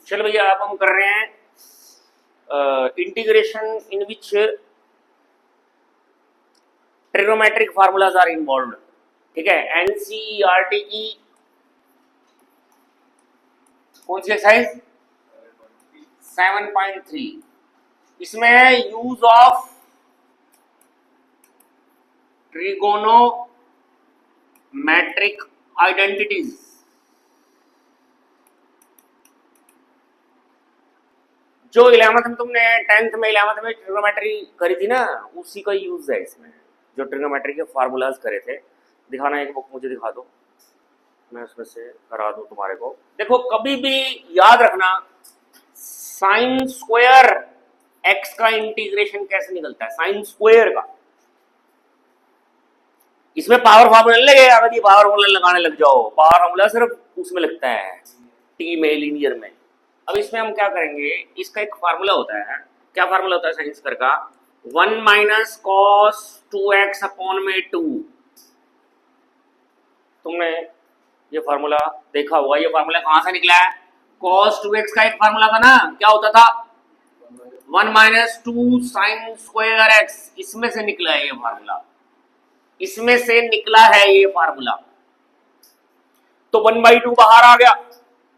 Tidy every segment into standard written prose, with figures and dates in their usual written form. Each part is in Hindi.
चलो भैया अब हम कर रहे हैं integration in which trigonometric formulas are involve. ठीक है, एनसीईआरटी की कौन सी एक्सरसाइज 7.3, इसमें है यूज ऑफ ट्रिगोनोमेट्रिक आइडेंटिटीज। जो 11th में तुमने 10th में 11th में ट्रिग्नोमेट्री करी थी ना, उसी का यूज है इसमें। जो ट्रिग्नोमेट्री के फार्मूलाज करे थे, दिखाना एक बुक मुझे दिखा दो, मैं उसमें से करा दूं तुम्हारे को। देखो कभी भी याद रखना साइन स्क्वायर एक्स का इंटीग्रेशन कैसे निकलता है, साइन स्क्वायर का। इसमें पावर फार्मूला लगे, अगर ये पावर फार्मूला लगाने लग जाओ, पावर फार्मूला सिर्फ उसमें लगता है टी में, लीनियर में। अब इसमें हम क्या करेंगे, इसका एक फार्मूला होता है, क्या फार्मूला होता है साइन स्क्वायर का, 1 माइनस कॉस 2x अपॉन में 2। तुमने ये फार्मूला देखा होगा, ये फार्मूला कहां से निकला है, cos 2x का एक फार्मूला था ना, क्या होता था 1 माइनस 2 साइन स्क्वायर x, इसमें से निकला है ये फार्मूला, इसमें से निकला है ये फार्मूला। तो 1/2 बाहर आ गया।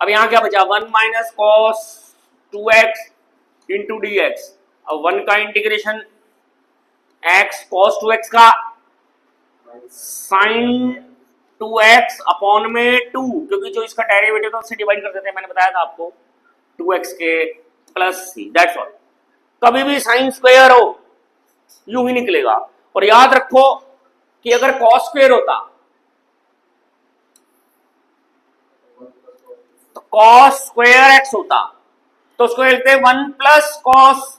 अब यहां क्या बचा, 1 minus cos 2x into D x. अब 1 का इंटीग्रेशन x cos 2x का साइन 2x अपॉन में 2, क्योंकि जो इसका डेरिवेटिव था उससे डिवाइड कर देते हैं, मैंने बताया था आपको 2x के प्लस सी, दैट्स ऑल। कभी भी साइन स्क्वायर हो यूं ही निकलेगा। और याद रखो कि अगर cos स्क्वायर होता तो cos स्क्वायर x होता, तो उसको लिखते 1 प्लस कॉस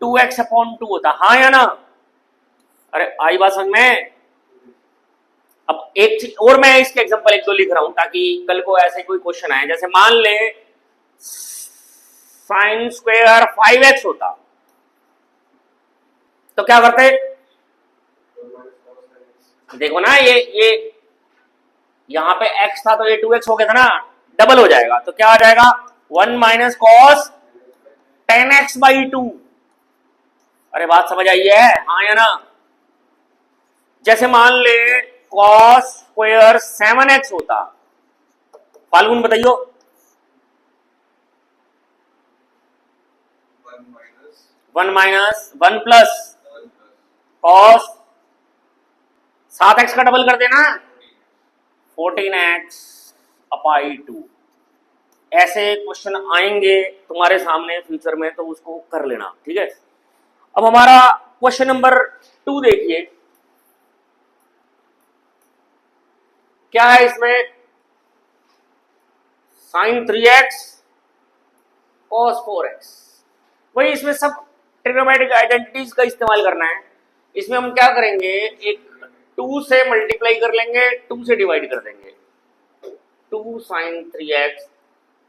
2x अपॉन 2 होता, हाँ या ना। अरे आई बात समझ में। अब एक चीज और मैं इसके एग्जांपल एक दो लिख रहा हूं ताकि कल को ऐसे कोई क्वेश्चन आए। जैसे मान ले साइन स्क्वायर 5x होता, तो क्या करते, देखो ना ये यहां पे x था तो ये 2x हो गया था ना, डबल हो जाएगा तो क्या आ जाएगा 1 माइनस कॉस 10x/2। अरे बात समझ आई है, हाँ या ना। जैसे मान ले cos स्क्वायर 7x होता, फाल्गुन बताइयो, 1 माइनस 1 प्लस कॉस 7x का डबल कर देना 14x/2। ऐसे क्वेश्चन आएंगे तुम्हारे सामने फ्यूचर में, तो उसको कर लेना, ठीक है। अब हमारा क्वेश्चन नंबर 2 देखिए, क्या है इसमें, साइन 3x cos 4x। वही इसमें सब ट्रिग्नोमेट्रिक आइडेंटिटीज का इस्तेमाल करना है। इसमें हम क्या करेंगे, एक 2 से मल्टीप्लाई कर लेंगे, 2 से डिवाइड कर देंगे, 2 sign 3x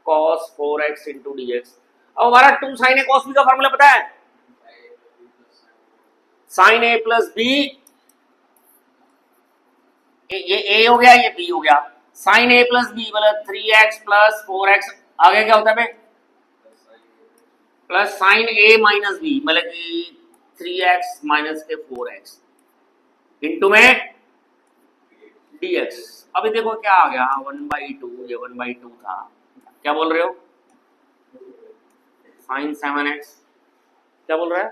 cos 4x into dx। अब हमारा 2 साइन ए cos b का फॉर्मूला पता है, साइन a प्लस बी, ये a हो गया, ये b हो गया, साइन a प्लस बी मतलब 3x प्लस 4x, आगे क्या होता है plus sine a minus B मतलब कि 3x माइनस के 4x इंटू में dx। अभी देखो क्या आ गया 1/2, ये 1/2 था, क्या बोल रहे हो साइन 7x, क्या बोल रहा है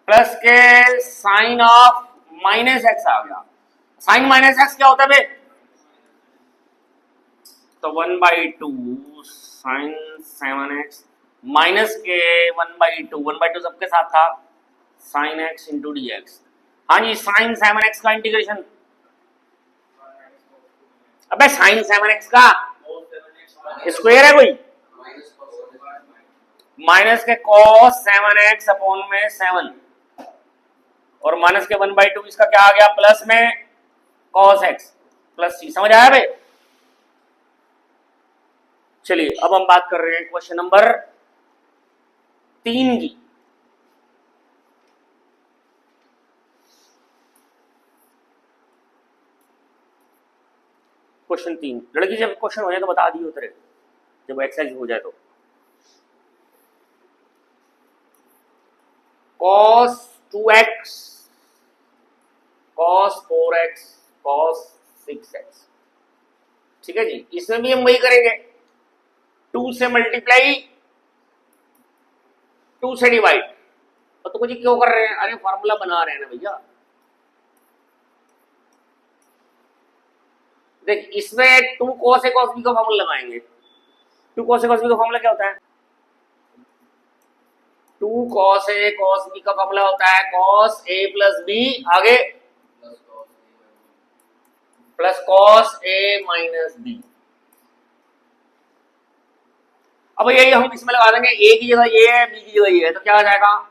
प्लस के साइन ऑफ माइनस एक्स आ गया। साइन माइनस एक्स क्या होता है बे, तो 1/2 साइन 7x माइनस के 1/2, 1/2 सबके साथ था sine x into D x. हाँ जी, साइन 7x का इंटीग्रेशन, अबे साइन 7x का स्क्वायर है कोई, माइनस के cos 7x अपॉन में 7 और माइनस के 1/2, इसका क्या आ गया प्लस में cos x प्लस c। समझ आया भाई। चलिए अब हम बात कर रहे हैं क्वेश्चन नंबर 3 की। क्वेश्चन 3, लड़की जब क्वेश्चन हो जाए तो बता दियो तेरे, जब एक्सरसाइज हो जाए तो। cos 2x, cos 4x, cos 6x, ठीक है जी। इसमें भी हम वही करेंगे, 2 से मल्टीप्लाई, 2 से डिवाइड। और तो कुछ क्यों कर रहे हैं, अरे फॉर्मूला बना रहे हैं ना भैया। देख इसमें 2 cos a cos b का फॉर्मूला लगाएंगे। 2 cos a cos b का फॉर्मूला क्या होता है? 2 cos a cos b का फॉर्मूला होता है cos a प्लस b, आगे plus cos a minus b। अब यही हम इसमें लगा देंगे, a की जगह ये है, b की जगह ये है, तो क्या आ जाएगा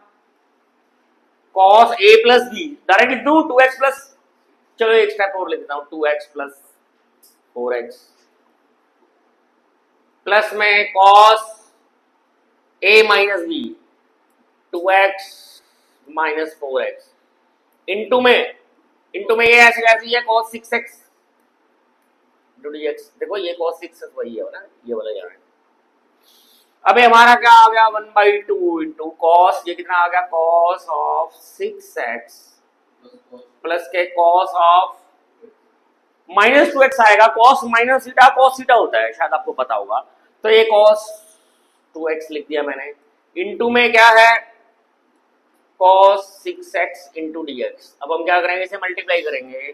cos a plus b, direct लिख दूं 2x प्लस, चलो एक स्टेप और लिख देता हूं, 2x प्लस 4x प्लस में cos a minus b 2x minus 4x into में ये ऐसे कैसी है cos 6x dx। देखो ये cos 6x वही है ना, ये वाला यहाँ है। अबे हमारा क्या आ गया 1/2 इंटू cos, ये कितना आ गया cos ऑफ 6x प्लस के cos ऑफ माइनस 2x आएगा। cos minus theta cos theta होता है, शायद आपको पता होगा। तो ये cos 2x लिख दिया मैंने, इंटू में क्या है cos 6x इंटू dx। अब हम क्या करेंगे, इसे मल्टीप्लाई करेंगे,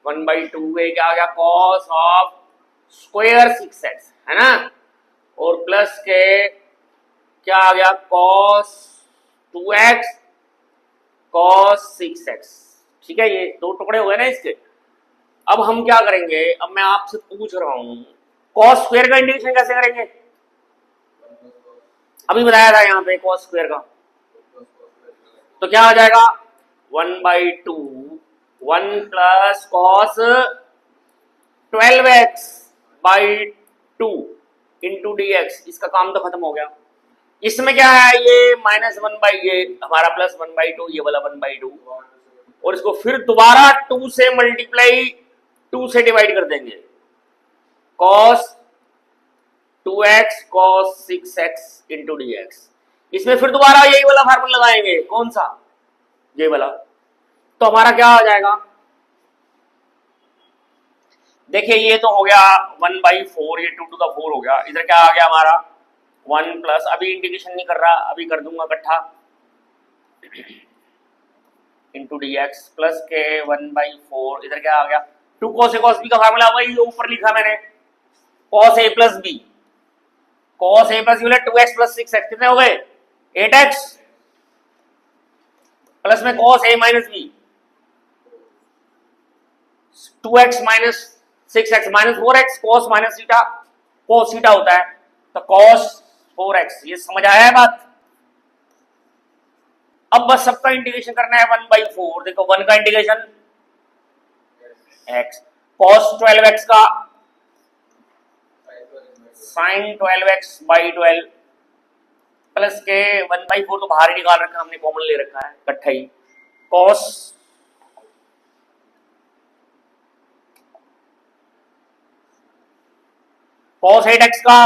1/2 क्या आ गया cos ऑफ स्क्वायर 6x है ना, और प्लस के क्या आ गया cos 2x cos 6x, ठीक है। ये दो टुकड़े हुए ना इसके। अब हम क्या करेंगे, अब मैं आपसे पूछ रहा हूं cos स्क्वायर का इंटीग्रेशन कैसे करेंगे, अभी बताया था यहाँ पे cos स्क्वायर का। तो क्या आ जाएगा 1/2 1 plus cos 12x/2 into dx। इसका काम तो खत्म हो गया। इसमें क्या है, ये माइनस 1 ये हमारा प्लस 1/2, ये वाला 1/2, और इसको फिर दोबारा 2 से मल्टीप्लाई 2 से डिवाइड कर देंगे, cos 2x cos 6x into dx। इसमें फिर दोबारा यही वाला फार्मूला लगाएंगे, कौन सा, ये वाला। तो हमारा क्या आ जाएगा, देखिए ये तो हो गया 1/4, ये 2 to the 4 हो गया। इधर क्या आ गया हमारा 1 प्लस, अभी इंटीग्रेशन नहीं कर रहा, अभी कर दूंगा इकट्ठा, इंटू dx प्लस के 1/4, इधर क्या आ गया 2 cos a cos b का फार्मूला वही ऊपर लिखा मैंने, cos a plus b, cos a plus 2x plus 6x, कितने हो गए 8x, प्लस में cos a minus b 2x minus 6x minus 4x, cos minus theta cos theta होता है, तो cos 4x। ये समझ आया है बात। अब बस सबका इंटीग्रेशन करना है 1/4। देखो 1 का इंटीग्रेशन x, cos 12x का sin 12x/12 प्लस के 1/4 तो बाहर ही निकाल रखा हमने, कॉमन ले रखा है इकट्ठा ही, cos 8x का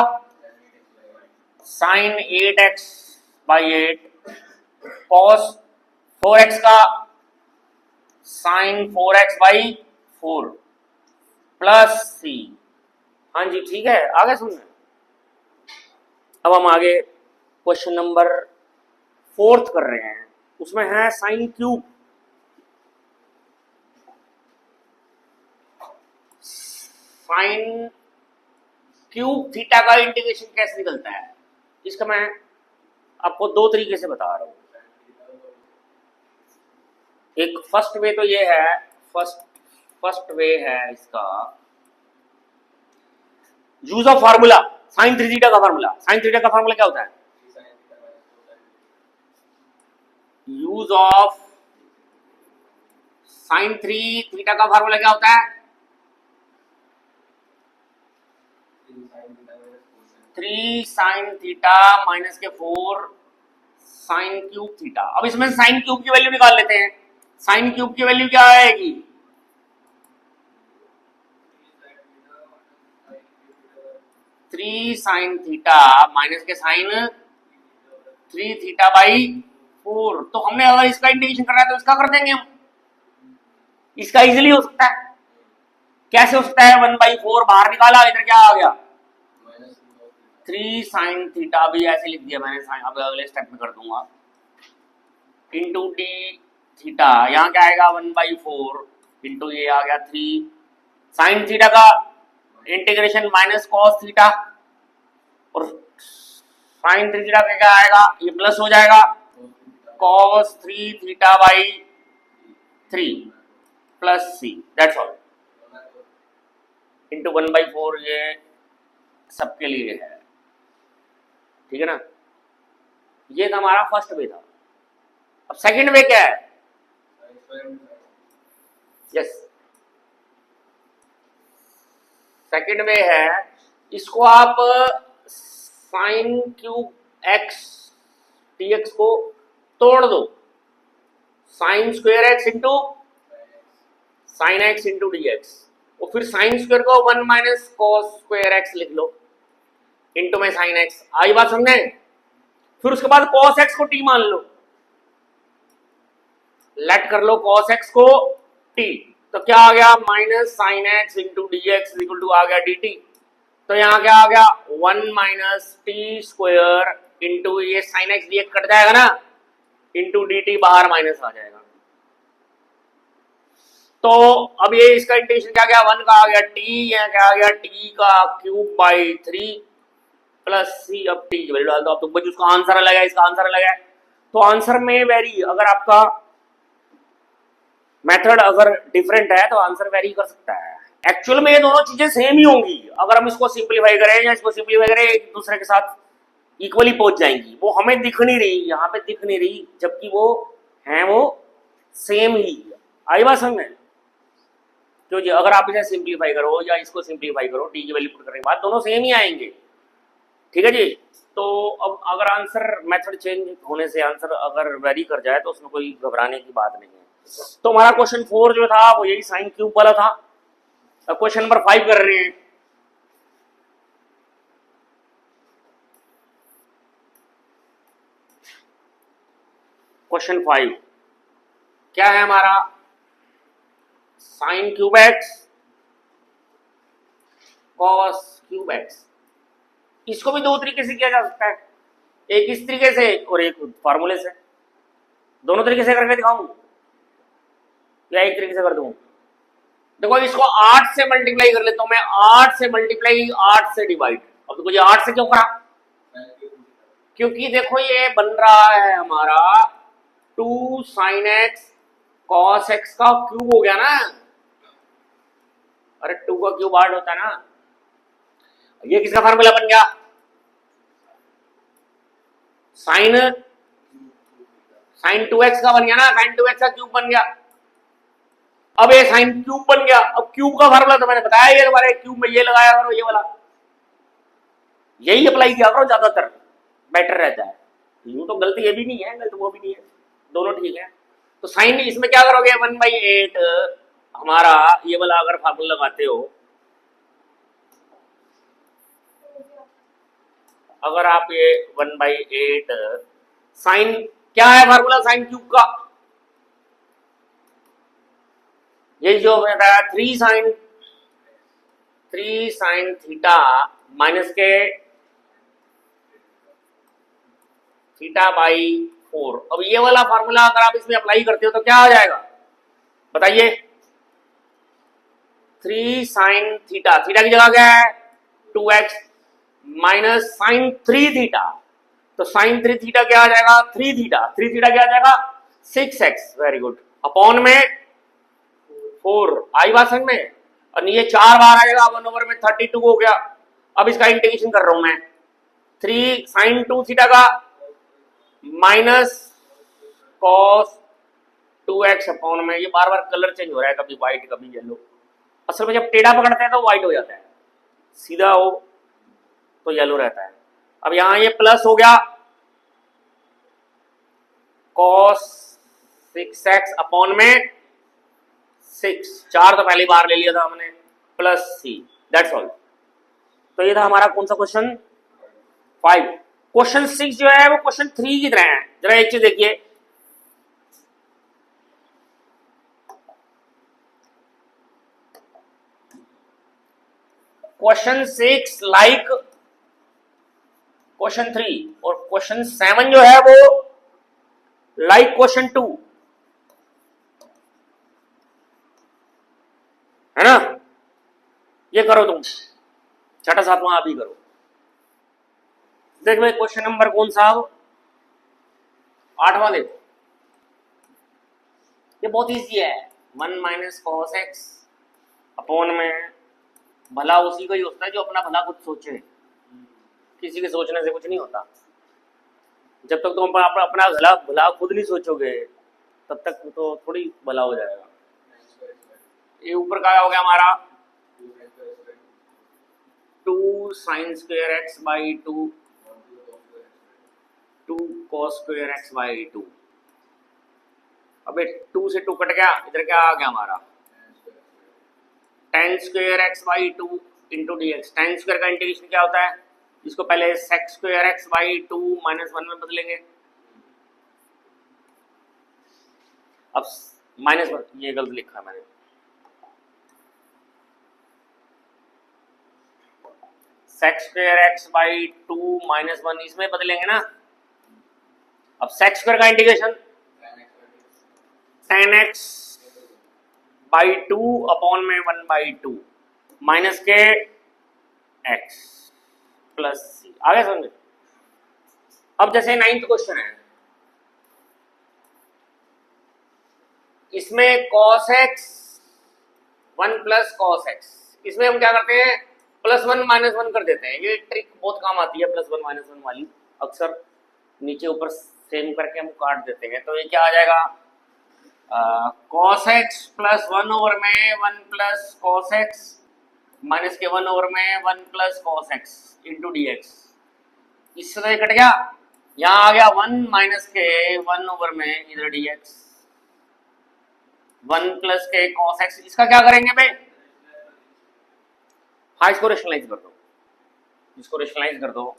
sin 8x/8, cos 4x का sin 4x/4 प्लस c। हाँ जी ठीक है, आगे सुनना। अब हम आगे क्वेश्चन नंबर 4 कर रहे हैं, उसमें है sine cube. Sine cube theta का इंटीग्रेशन कैसे निकलता है, इसका मैं आपको 2 तरीके से बता रहा हूं। एक फर्स्ट वे तो ये है, फर्स्ट वे है इसका use of formula, sine 3 theta का फार्मूला। साइन थीटा का फार्मूला क्या होता है, यूज ऑफ साइन 3 थीटा का फार्मूला क्या होता है, 3 साइन थीटा माइनस के 4 साइन क्यूब थीटा। अब इसमें साइन क्यूब की वैल्यू निकाल लेते हैं। साइन क्यूब की वैल्यू क्या आएगी, 3 साइन थीटा माइनस के साइन 3 थीटा बाई 4। तो हमने अगर इसका इंटीग्रेशन करना है तो इसका कर देंगे हम, इसका इजीली हो सकता है। कैसे हो सकता है? 1/4 बाहर निकाला, इधर क्या आ गया 3 साइन थीटा, भी ऐसे लिख दिया मैंने साइन, अब अगले स्टेप में कर दूंगा इंटू डी थीटा, यहाँ क्या आएगा 1/4 इंटू ये आ गया 3 साइन थीटा का इंटीग्रेशन माइनस कॉस थीटा, और साइन 3 थीटा का क्या आएगा, ये प्लस हो जाएगा cos 3 theta by 3 plus C, that's all into 1/4, ये सबके लिए है, ठीक है ना। ये था हमारा फर्स्ट वे था। अब सेकंड वे क्या है? यस, सेकंड वे है, इसको आप साइन क्यूब एक्स dx को तोड़ दो, sine square x into sine x into D x, और फिर साइन स्क्वायर को 1 माइनस कॉस स्क्वायर एक्स लिख लो इंटू में साइन एक्स। आई बात समझे? फिर उसके बाद कॉस एक्स को टी मान लो, लेट कर लो कॉस एक्स को टी, तो क्या आ गया minus sine x into D x equal to आ गया डी टी। तो यहाँ क्या आ गया 1 माइनस टी स्क्वायर इंटू ये sine x d x cut जाएगा ना, इंटू डी टी, बाहर माइनस आ जाएगा। तो अब ये इसका इंटीग्रेशन क्या गया 1 का आ गया टी, यहाँ क्या आ गया टी का क्यूब बाई 3 प्लस सी। अब टी की वैल्यू डाल दो, अब तो बच्चे उसका आंसर अलग है, इसका आंसर अलग है, तो आंसर में वेरी, अगर आपका मेथड अगर डिफरेंट है तो आंसर वेरी कर सकता है। एक्चुअल में ये दोनों चीजें सेम ही होंगी, अगर हम इसको सिंप्लीफाई करें या इसको सिंप्लीफाई करें एक दूसरे के साथ इक्वली पहुंच जाएंगी। वो हमें दिख नहीं रही, यहाँ पे दिख नहीं रही, जबकि वो हैं वो सेम ही। आई बात समझ में? तो जी अगर आप इसे सिंप्लीफाई करो या इसको सिंप्लीफाई करो, टी की वैल्यू पुट करने के बाद दोनों सेम ही आएंगे, ठीक है जी। तो अब अगर आंसर मेथड चेंज होने से आंसर अगर वेरी कर जाए तो उसमें कोई घबराने की बात नहीं है। तो हमारा क्वेश्चन 4 जो था वो यही साइन क्यूब वाला था। अब क्वेश्चन नंबर 5 कर रहे हैं। क्वेश्चन 5 क्या है हमारा, sine cube x cos cube x. इसको भी दो तरीके से किया जा सकता है, एक इस तरीके से और एक फार्मूले से। दोनों तरीके से करके दिखाऊं या एक तरीके से कर दूं? देखो इसको 8 से मल्टीप्लाई कर लेता हूं मैं, 8 से मल्टीप्लाई 8 से डिवाइड। अब देखो ये 8 से क्यों करा, क्योंकि देखो ये बन रहा है हमारा 2 साइन एक्स कॉस एक्स का क्यूब हो गया ना। अरे 2 का क्यूब 8 होता है ना। ये किसका फार्मूला बन गया, साइन 2x का बन गया ना, साइन 2x का क्यूब बन गया। अब ये साइन क्यूब बन गया। अब क्यूब का फार्मूला तो मैंने बताया, ये तुम्हारे क्यूब में ये लगाया करो, ये वाला यही अप्लाई किया करो, ज्यादातर बेटर रहता है। यूं तो गलती ये भी नहीं है, गलत वो भी नहीं है, दोनों ठीक है। तो साइन इसमें क्या करोगे 1/8 हमारा ये वाला अगर फार्मूला लगाते हो, अगर आप ये 1/8 साइन क्या है फार्मूला साइन क्यूब का, ये जो बताया 3 साइन थीटा माइनस के थीटा बाई 4। अब ये वाला फार्मूला अगर आप इसमें अप्लाई करते हो तो क्या आ जाएगा बताइए, 3 साइन थीटा, थीटा की जगह क्या है 2x माइनस साइन 3 थीटा, तो साइन 3 थीटा क्या आ जाएगा 3 थीटा, 3 थीटा क्या आ जाएगा 6x, वेरी गुड, अपॉन में 4। आई बात समझ में? और ये 4 बार आएगा 1 में 32 हो गया। अब इसका इंटीग्रेशन कर रहा हूं मैं, 3 साइन 2 थीटा का माइनस कॉस 2x अपॉन में, ये बार बार कलर चेंज हो रहा है, कभी व्हाइट कभी येलो। असल में जब टेढ़ा पकड़ते हैं तो व्हाइट हो जाता है, सीधा हो तो येलो रहता है। अब यहां ये प्लस हो गया cos 6x अपॉन में 6, 4 तो पहली बार ले लिया था हमने, प्लस c, दैट्स ऑल। तो ये था हमारा कौन सा क्वेश्चन 5। क्वेश्चन 6 जो है वो क्वेश्चन 3 की तरह है। जरा एक चीज देखिए, क्वेश्चन 6 लाइक क्वेश्चन 3 और क्वेश्चन 7 जो है वो लाइक क्वेश्चन 2, है ना। ये करो तुम, छठा सातवां आप ही करो। देख भाई क्वेश्चन नंबर कौन सा, 8वां देखो, ये बहुत इजी है। 1 माइनस कॉस एक्स अपॉन में, भला उसी को ही होता है जो अपना भला खुद सोचे, किसी के सोचने से कुछ नहीं होता। जब तक तुम अपना भला खुद नहीं सोचोगे तब तक तो थोड़ी भला हो जाएगा। ये ऊपर का हो गया हमारा 2 sine square x by 2 cos square x by 2। अबे 2 से 2 कट गया, इधर क्या आ गया हमारा tan square x by 2 into D x. tan square का इंटीग्रेशन क्या होता है, इसको पहले sec square x by 2 minus 1 में बदलेंगे। अब माइनस 1, ये गलत लिखा है मैंने, sec square x by 2 minus 1 इसमें बदलेंगे ना। अब sec स्क्वायर का integration tan x by 2 upon में 1 बाई 2 माइनस के x प्लस सी। आगे समझे। अब जैसे 9th क्वेश्चन है, इसमें cos x 1 plus cos x, इसमें हम क्या करते हैं प्लस 1 माइनस 1 कर देते हैं। ये ट्रिक बहुत काम आती है प्लस 1 माइनस 1 वाली, अक्सर नीचे ऊपर सेम करके हम काट देते हैं। तो ये क्या आ जाएगा cos x प्लस 1 ओवर में 1 प्लस cos x माइनस के 1 ओवर में 1 plus cos x into D x. इससे तो ये कट गया, यहाँ आ गया 1 माइनस के 1 ओवर में इधर डी एक्स 1 प्लस के cos x। इसका क्या करेंगे भाई, हाँ इसको रेशनलाइज कर दो, इसको रेशनलाइज कर दो,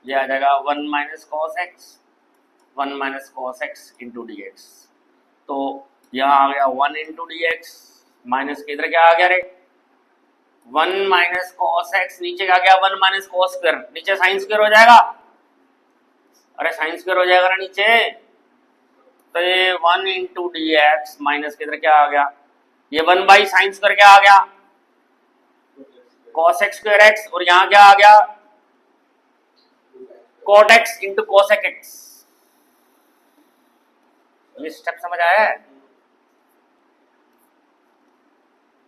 ये आ जाएगा 1 minus cos x 1 minus cos x into D x. तो यहाँ आ गया 1 इंटू डी एक्स माइनस के इधर क्या आ गया रे 1 माइनस cos x, नीचे क्या गया 1 माइनस cos स्क्वायर, नीचे साइन स्क्वायर हो जाएगा। अरे साइन स्क्वायर हो जाएगा ना नीचे, तो ये 1 इंटू डी एक्स माइनस के इधर क्या आ गया, ये 1 बाई साइन स्क्वायर क्या आ गया cos x स्क्वायर x, और यहाँ क्या आ गया cot x into cos x। ये स्टेप समझ आया है।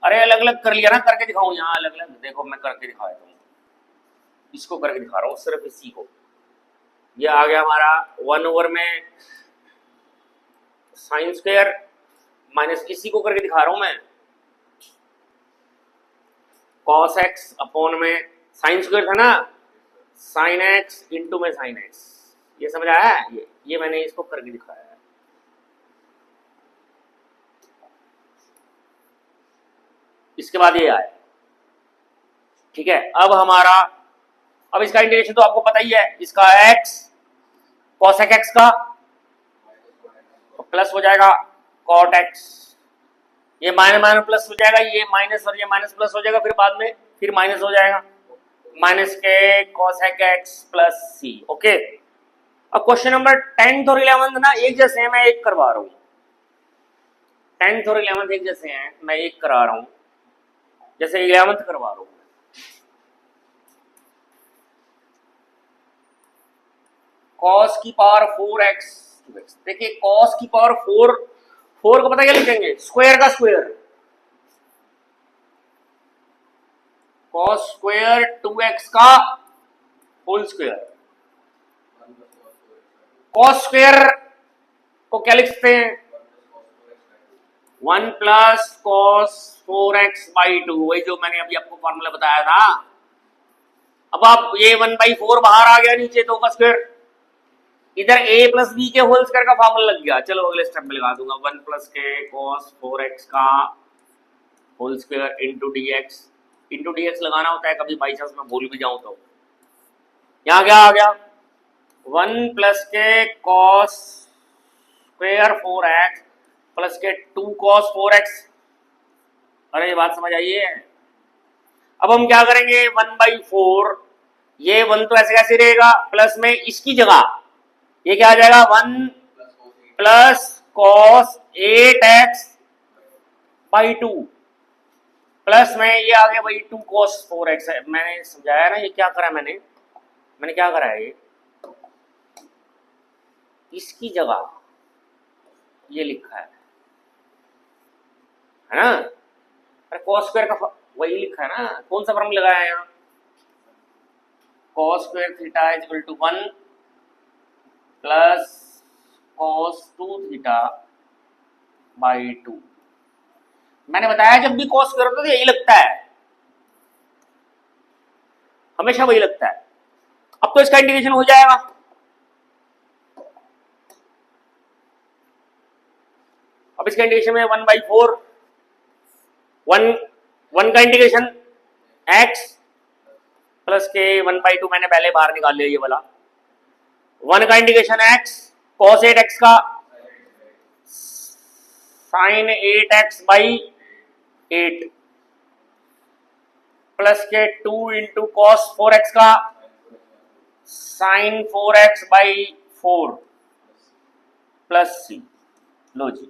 अरे अलग अलग कर लिया ना, करके दिखाऊं यहाँ अलग अलग, देखो मैं करके दिखाया तुमको, इसको करके दिखा रहा हूँ सिर्फ इसी को। ये आ गया हमारा 1 ओवर में साइन स्क्वायर माइनस इसी को करके दिखा रहा हूं मैं cos x अपॉन में साइन स्क्वायर था ना साइन x इंटू में साइन x। ये समझ आया है, ये मैंने इसको करके दिखाया है। इसके बाद ये आया, ठीक है। अब हमारा, अब इसका इंटीग्रेशन तो आपको पता ही है, इसका x cosec x का तो प्लस हो जाएगा cot x, ये माइनस माइनस प्लस हो जाएगा, ये माइनस और ये माइनस प्लस हो जाएगा, फिर बाद में फिर माइनस हो जाएगा माइनस के cosec x plus c। Okay, अब क्वेश्चन नंबर 10th और 11th ना एक जैसे हैं, मैं एक करवा रहा हूँ। 10th और 11th एक जैसे हैं, मैं एक करा रहा हूँ, जैसे 11th करवा रहा हूँ। cos की पावर 4x, देखिए cos की पावर 4 को पता क्या लिखेंगे स्क्वायर का स्क्वायर, cos स्क्वायर 2x का होल स्क्वायर। cos स्क्वायर को क्या लिख सकते हैं 1 प्लस cos 4x बाई 2, वही जो मैंने अभी आपको फॉर्मूला बताया था। अब आप ये 1/4 बाहर आ गया नीचे, तो का स्क्वायर इधर a प्लस बी के होल स्क्वायर का फॉर्मूला लग गया। चलो अगले स्टेप में लगा दूंगा 1 प्लस के cos 4x का whole square into D x. Into D x लगाना होता है, कभी बाई चांस मैं भूल भी जाऊं तो। यहाँ क्या आ गया, 1 प्लस के कॉस स्क्वेयर 4x प्लस के 2 कॉस 4x। अरे ये बात समझ आई है। अब हम क्या करेंगे, 1/4, ये 1 तो ऐसे कैसे रहेगा, प्लस में इसकी जगह ये क्या आ जाएगा, 1 प्लस कॉस 8x/2 प्लस में ये आ गया भाई 2 cos 4x है। मैंने समझाया ना, ये क्या करा मैंने क्या करा है, ये इसकी जगह ये लिखा है ना। अरे cos स्क्वायर का वही लिखा है ना, कौन सा फॉर्मूला लगाया है यहाँ, cos square theta is equal to 1 plus cos 2 theta by 2। मैंने बताया जब भी cos स्क्वायर होता है तो यही लगता है, हमेशा वही लगता है। अब तो इसका इंटीग्रेशन हो जाएगा, अब इसका इंटीग्रेशन में 1/4, 1 का इंटीग्रेशन x प्लस के 1/2 मैंने पहले बाहर निकाल लिया ये वाला, 1 का इंटीग्रेशन x cos 8x का sin 8x/8 प्लस के 2 इंटू cos 4x का sin 4x/4 प्लस c। लो जी,